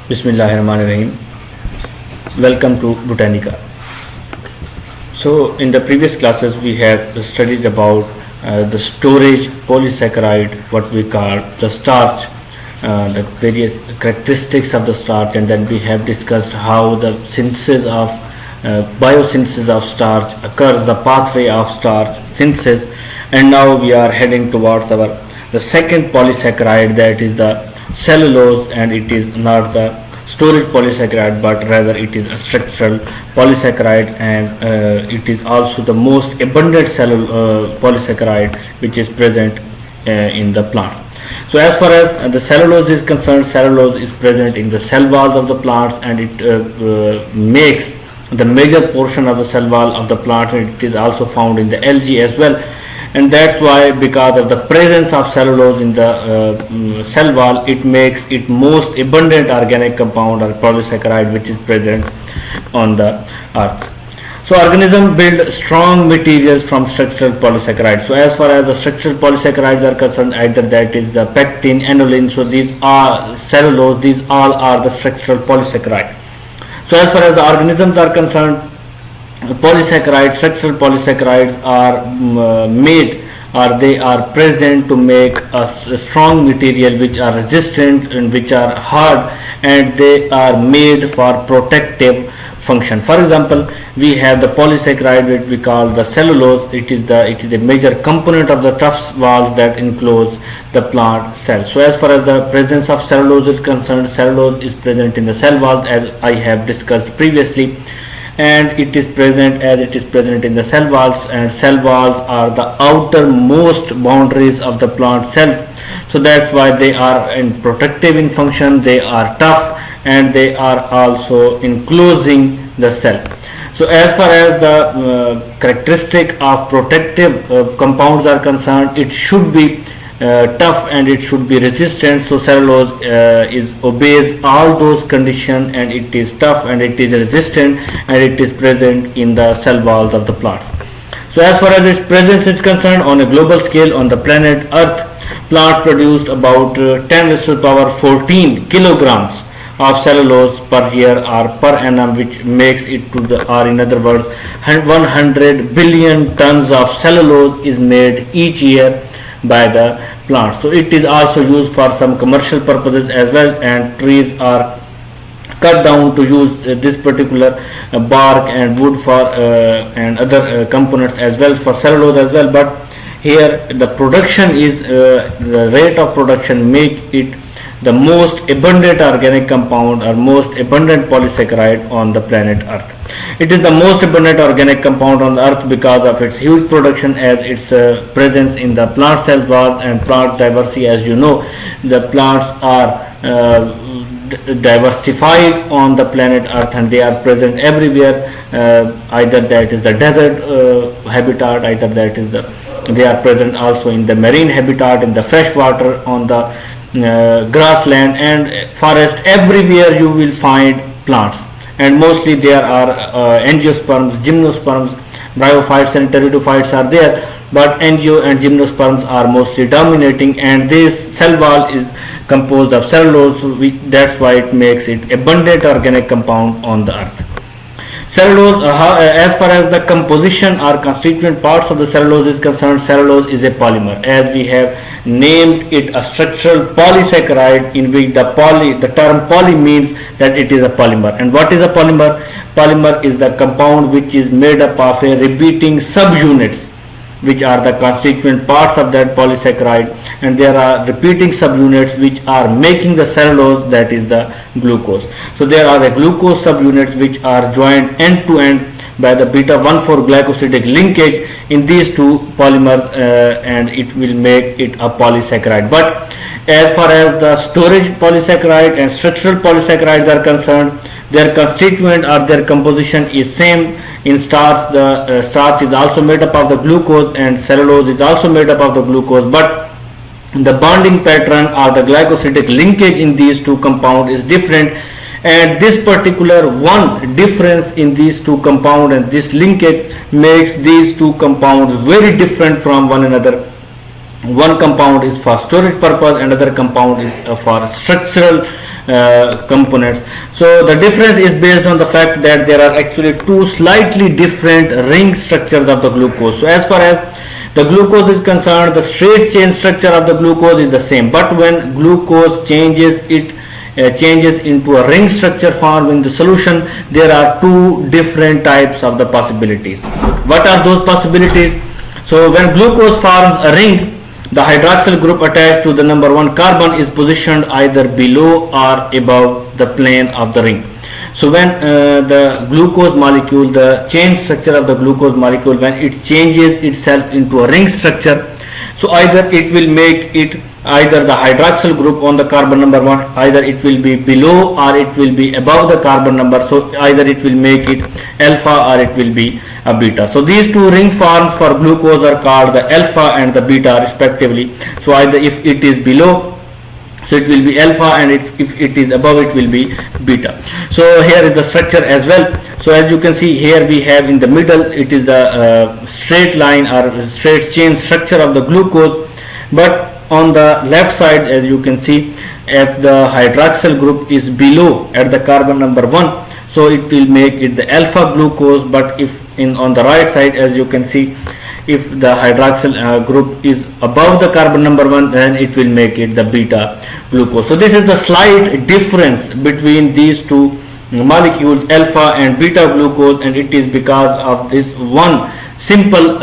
Bismillahirrahmanirrahim. Welcome to Botanica. So, in the previous classes, we have studied about the storage polysaccharide, what we call the starch, the various characteristics of the starch, and then we have discussed how the synthesis of biosynthesis of starch occurs, the pathway of starch synthesis, and now we are heading towards the second polysaccharide, that is the cellulose, and it is not the storage polysaccharide but rather it is a structural polysaccharide, and it is also the most abundant polysaccharide which is present in the plant. So as far as the cellulose is concerned, cellulose is present in the cell walls of the plants, and it makes the major portion of the cell wall of the plant, and it is also found in the algae as well. And that's why, because of the presence of cellulose in the cell wall, it makes it most abundant organic compound or polysaccharide which is present on the earth. So organisms build strong materials from structural polysaccharides. So as far as the structural polysaccharides are concerned, either that is the pectin, aniline, so these are cellulose, these all are the structural polysaccharides. So as far as the organisms are concerned, polysaccharides, structural polysaccharides are made, or they are present to make a strong material which are resistant and which are hard, and they are made for protective function. For example, we have the polysaccharide which we call the cellulose. It is a major component of the tough walls that enclose the plant cells. So as far as the presence of cellulose is concerned, cellulose is present in the cell walls as I have discussed previously, and it is present in the cell walls, and cell walls are the outermost boundaries of the plant cells. So that's why they are protective in function, they are tough, and they are also enclosing the cell. So as far as the characteristic of protective compounds are concerned, it should be tough and it should be resistant. So cellulose obeys all those conditions, and it is tough and it is resistant, and it is present in the cell walls of the plants. So as far as its presence is concerned, on a global scale on the planet Earth, plants produced about 10 raised to the power 14 kilograms of cellulose per year or per annum, which makes it to the, or in other words, 100 billion tons of cellulose is made each year by the plants. So it is also used for some commercial purposes as well, and trees are cut down to use this particular bark and wood for and other components as well for cellulose as well. But here the production is the rate of production make it the most abundant organic compound or most abundant polysaccharide on the planet Earth. It is the most abundant organic compound on the earth because of its huge production, as its presence in the plant cell walls and plant diversity. As you know, the plants are diversified on the planet Earth, and they are present everywhere. Either that is the desert habitat, either that is they are present also in the marine habitat, in the fresh water, on the grassland and forest. Everywhere you will find plants, and mostly there are angiosperms, gymnosperms, bryophytes and pteridophytes are there, but angio and gymnosperms are mostly dominating, and this cell wall is composed of cellulose. That's why it makes it abundant organic compound on the earth. Cellulose, as far as the composition or constituent parts of the cellulose is concerned, cellulose is a polymer, as we have named it a structural polysaccharide, in which the term poly means that it is a polymer. And what is a polymer? Polymer is the compound which is made up of a repeating subunits, which are the constituent parts of that polysaccharide, and there are repeating subunits which are making the cellulose, that is the glucose. So there are the glucose subunits which are joined end to end by the beta 1,4 glycosidic linkage in these two polymers, and it will make it a polysaccharide. But as far as the storage polysaccharide and structural polysaccharides are concerned, their constituent or their composition is same. In starch, the starch is also made up of the glucose, and cellulose is also made up of the glucose, but the bonding pattern or the glycosidic linkage in these two compounds is different, and this particular one difference in these two compounds and this linkage makes these two compounds very different from one another, One compound is for storage purpose, another compound is for structural components. So the difference is based on the fact that there are actually two slightly different ring structures of the glucose. So as far as the glucose is concerned, the straight chain structure of the glucose is the same, but when glucose changes, it changes into a ring structure form in the solution. There are two different types of the possibilities. What are those possibilities? So when glucose forms a ring, the hydroxyl group attached to the number 1 carbon is positioned either below or above the plane of the ring. So when the glucose molecule, the chain structure of the glucose molecule, when it changes itself into a ring structure, so either it will make it either the hydroxyl group on the carbon number 1, either it will be below or it will be above the carbon number. So either it will make it alpha or it will be a beta. So these two ring forms for glucose are called the alpha and the beta respectively. So either if it is below, so it will be alpha, and if it is above, it will be beta. So here is the structure as well. So as you can see here, we have in the middle, it is the straight line or straight chain structure of the glucose, but on the left side, as you can see, if the hydroxyl group is below at the carbon number 1, so it will make it the alpha glucose, but if on the right side, as you can see, if the hydroxyl group is above the carbon number 1, then it will make it the beta glucose. So this is the slight difference between these two molecules, alpha and beta glucose, and it is because of this one simple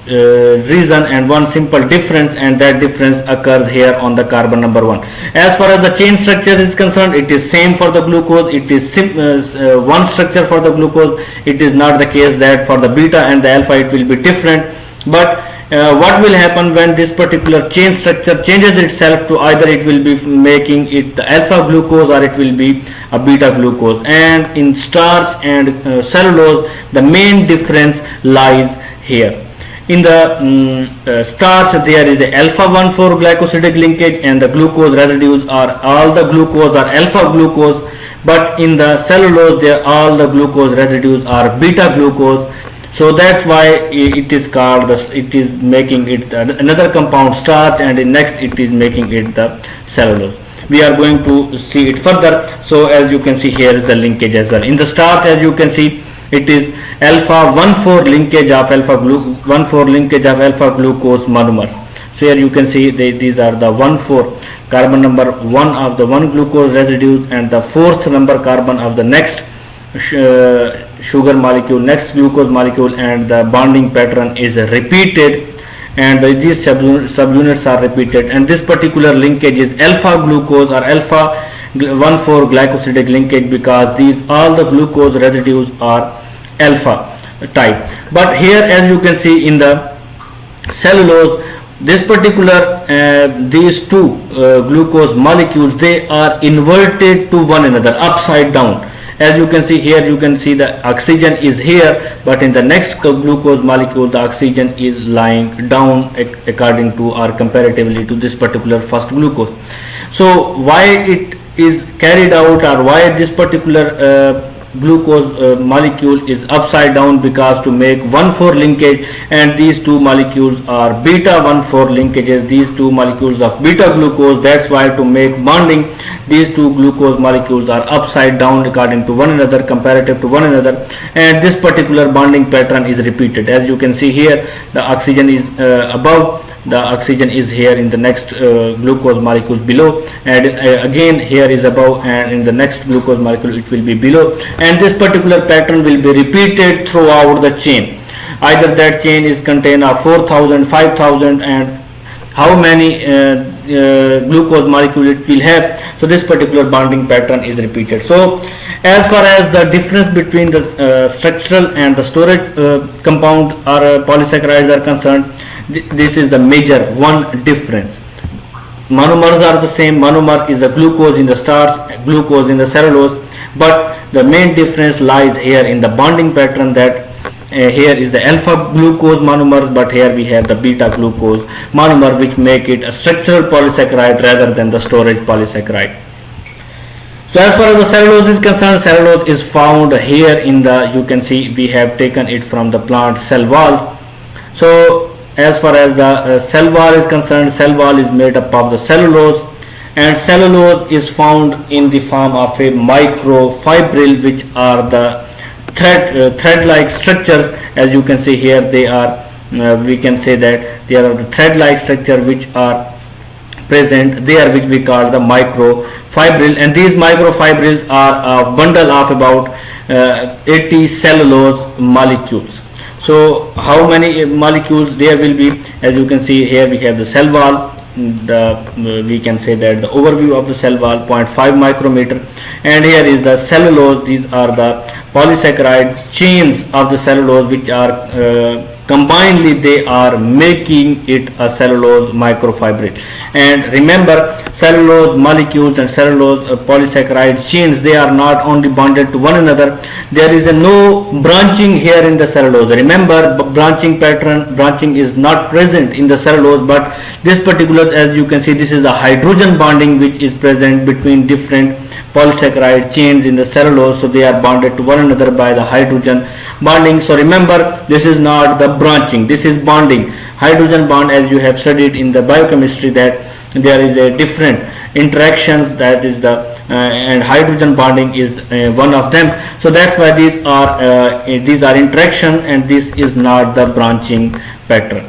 reason and one simple difference, and that difference occurs here on the carbon number 1. As far as the chain structure is concerned, it is same for the glucose. It is one structure for the glucose. It is not the case that for the beta and the alpha it will be different. But what will happen when this particular chain structure changes itself to either it will be making it the alpha glucose or it will be a beta glucose. And in starch and cellulose, the main difference lies here. In the starch, there is a alpha 1,4 glycosidic linkage, and the glucose residues are all the glucose are alpha glucose, but in the cellulose, all the glucose residues are beta glucose. So that's why it is called it is making it another compound starch, and in next it is making it the cellulose. We are going to see it further. So as you can see, here is the linkage as well. In the starch, as you can see, it is alpha 1,4 linkage of alpha glucose monomers. So here you can see these are the 1,4 carbon number 1 of the 1 glucose residues, and the 4th number carbon of the next sugar molecule, next glucose molecule, and the bonding pattern is repeated, and these subunits are repeated, and this particular linkage is alpha glucose or alpha 1,4 glycosidic linkage, because these all the glucose residues are alpha type. But here, as you can see in the cellulose, this particular these two glucose molecules, they are inverted to one another, upside down. As you can see here, you can see the oxygen is here, but in the next glucose molecule, the oxygen is lying down according to or comparatively to this particular first glucose. So why it is carried out, or why this particular glucose molecule is upside down? Because to make 1,4 linkage, and these two molecules are beta 1,4 linkages, these two molecules of beta glucose. That's why to make bonding, these two glucose molecules are upside down according to one another, comparative to one another, and this particular bonding pattern is repeated. As you can see here, the oxygen is above, the oxygen is here in the next glucose molecule below, and again here is above, and in the next glucose molecule it will be below, and this particular pattern will be repeated throughout the chain. Either that chain is contained of 4,000, 5,000, and how many glucose molecule it will have. So this particular bonding pattern is repeated. So as far as the difference between the structural and the storage compound or polysaccharides are concerned, this is the major one difference. Monomers are the same. Monomer is the glucose in the starch, glucose in the cellulose, but the main difference lies here in the bonding pattern, that here is the alpha glucose monomers, but here we have the beta glucose monomer, which make it a structural polysaccharide rather than the storage polysaccharide. So as far as the cellulose is concerned, cellulose is found here in the, you can see we have taken it from the plant cell walls. So as far as the cell wall is concerned, cell wall is made up of the cellulose, and cellulose is found in the form of a microfibril, which are the thread-like structures. As you can see here, they are we can say that they are the thread-like structure which are present there, which we call the microfibril, and these microfibrils are a bundle of about 80 cellulose molecules. So how many molecules there will be? As you can see here, we have the cell wall. We can say that the overview of the cell wall 0.5 micrometer, and here is the cellulose. These are the polysaccharide chains of the cellulose, which are combinedly they are making it a cellulose microfibril. And remember, cellulose molecules and cellulose polysaccharide chains, they are not only bonded to one another, there is no branching here in the cellulose. Remember, branching is not present in the cellulose, but this particular, as you can see, this is the hydrogen bonding which is present between different polysaccharide chains in the cellulose. So they are bonded to one another by the hydrogen bonding. So remember, this is not the branching, this is bonding. Hydrogen bond, as you have studied in the biochemistry, that there is a different interactions, that is the and hydrogen bonding is one of them. So that's why these are interaction, and this is not the branching pattern.